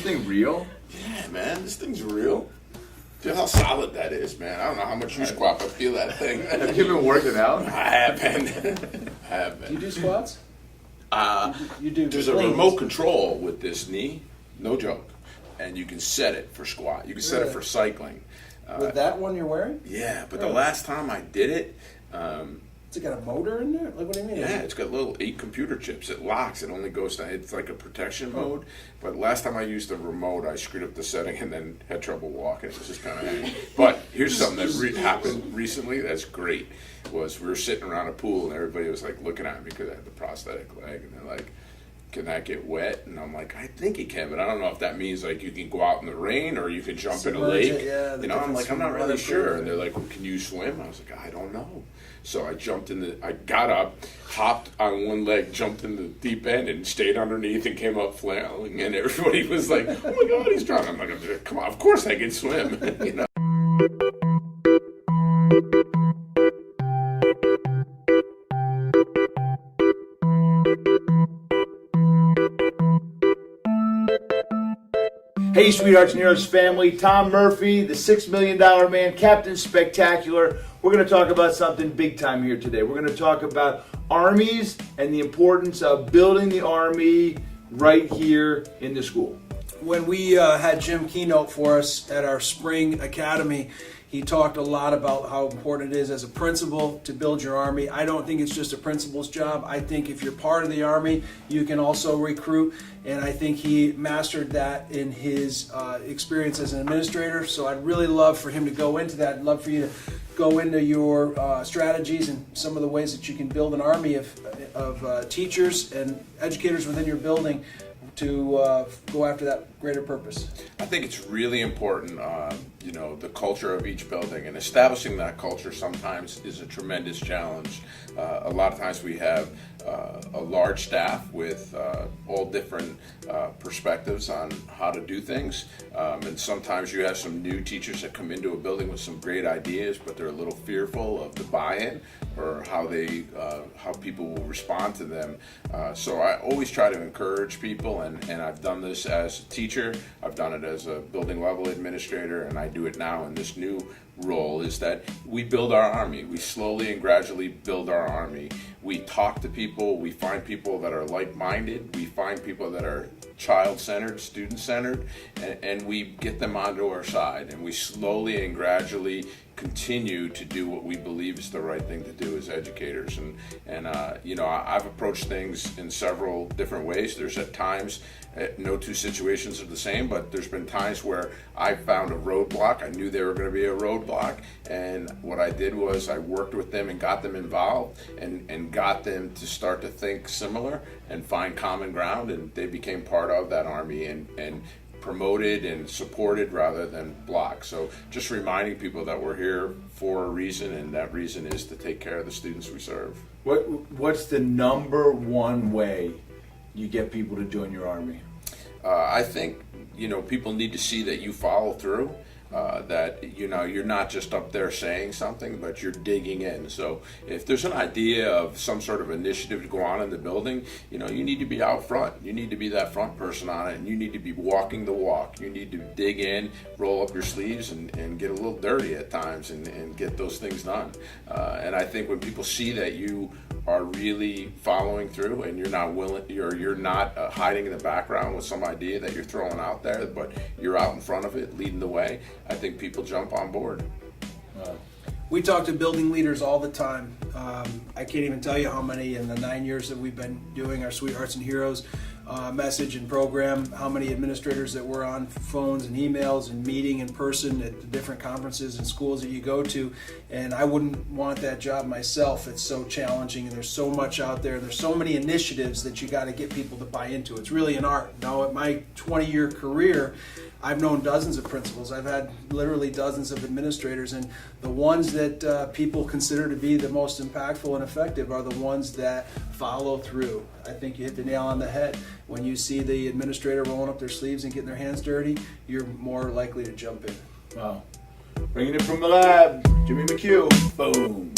thing real? Yeah, man, this thing's real. Feel how solid that is, man. I don't know how much you squat, but feel that thing. Have you been working out? I have been. Do you do squats? You do. There's a remote control with this knee, no joke, and you can set it for squat. You can set it for cycling. With that one you're wearing? Yeah, but the last time I did it, Has it got a motor in there? Like, what do you mean? yeah, it's got little 8 computer chips. It locks. It only goes down. It's like a protection mode. But last time I used the remote, I screwed up the setting and then had trouble walking. It was just kind of hanging. But here's something that happened recently that's great. Was we were sitting around a pool and everybody was like looking at me because I had the prosthetic leg, and they're like, "Can that get wet?" And I'm like, "I think it can, but I don't know if that means like you can go out in the rain or you can jump in a lake." Yeah, you know, I'm like, "I'm not really sure." And they're like, "Well, can you swim?" I was like, "I don't know." So I got up, hopped on one leg, jumped in the deep end, and stayed underneath and came up flailing. And everybody was like, "Oh my God, he's drowning!" I'm like, "Come on, of course I can swim." You know. Hey, Sweethearts and Heroes family, Tom Murphy, the $6 Million Man, Captain Spectacular. We're going to talk about something big time here today. We're going to talk about armies and the importance of building the army right here in the school. When we had Jim keynote for us at our spring academy, he talked a lot about how important it is as a principal to build your army. I don't think it's just a principal's job. I think if you're part of the army, you can also recruit. And I think he mastered that in his experience as an administrator. So I'd really love for him to go into that. I'd love for you to go into your strategies and some of the ways that you can build an army of teachers and educators within your building to go after that greater purpose. I think it's really important, the culture of each building, and establishing that culture sometimes is a tremendous challenge. A lot of times we have a large staff with all different perspectives on how to do things, and sometimes you have some new teachers that come into a building with some great ideas, but they're a little fearful of the buy-in or how people will respond to them. So I always try to encourage people, and I've done this as a teacher, I've done it as a building level administrator, and I do it now in this new role, is that we build our army. We slowly and gradually build our army. We talk to people, we find people that are like-minded, we find people that are child-centered, student-centered, and we get them onto our side, and we slowly and gradually continue to do what we believe is the right thing to do as educators. And I've approached things in several different ways. There's at times, no two situations are the same, but there's been times where I found a roadblock. I knew they were going to be a roadblock, and what I did was I worked with them and got them involved and got them to start to think similar and find common ground, and they became part of that army and promoted and supported rather than blocked. So just reminding people that we're here for a reason, and that reason is to take care of the students we serve. What's the number one way you get people to join your army? I think people need to see that you follow through. That you're not just up there saying something, but you're digging in. So if there's an idea of some sort of initiative to go on in the building, you need to be out front. You need to be that front person on it, and you need to be walking the walk. You need to dig in, roll up your sleeves, and get a little dirty at times and get those things done. And I think when people see that you are really following through and you're not hiding in the background with some idea that you're throwing out there, but you're out in front of it, leading the way, I think people jump on board. We talk to building leaders all the time. I can't even tell you how many in the 9 years that we've been doing our Sweethearts and Heroes message and program, how many administrators that were on phones and emails and meeting in person at the different conferences and schools that you go to. And I wouldn't want that job myself. It's so challenging, and there's so much out there. There's so many initiatives that you got to get people to buy into. It's really an art. Now, at my 20-year career, I've known dozens of principals. I've had literally dozens of administrators, and the ones that people consider to be the most impactful and effective are the ones that follow through. I think you hit the nail on the head. When you see the administrator rolling up their sleeves and getting their hands dirty, you're more likely to jump in. Wow. Bringing it from the lab, Jimmy McHugh. Boom.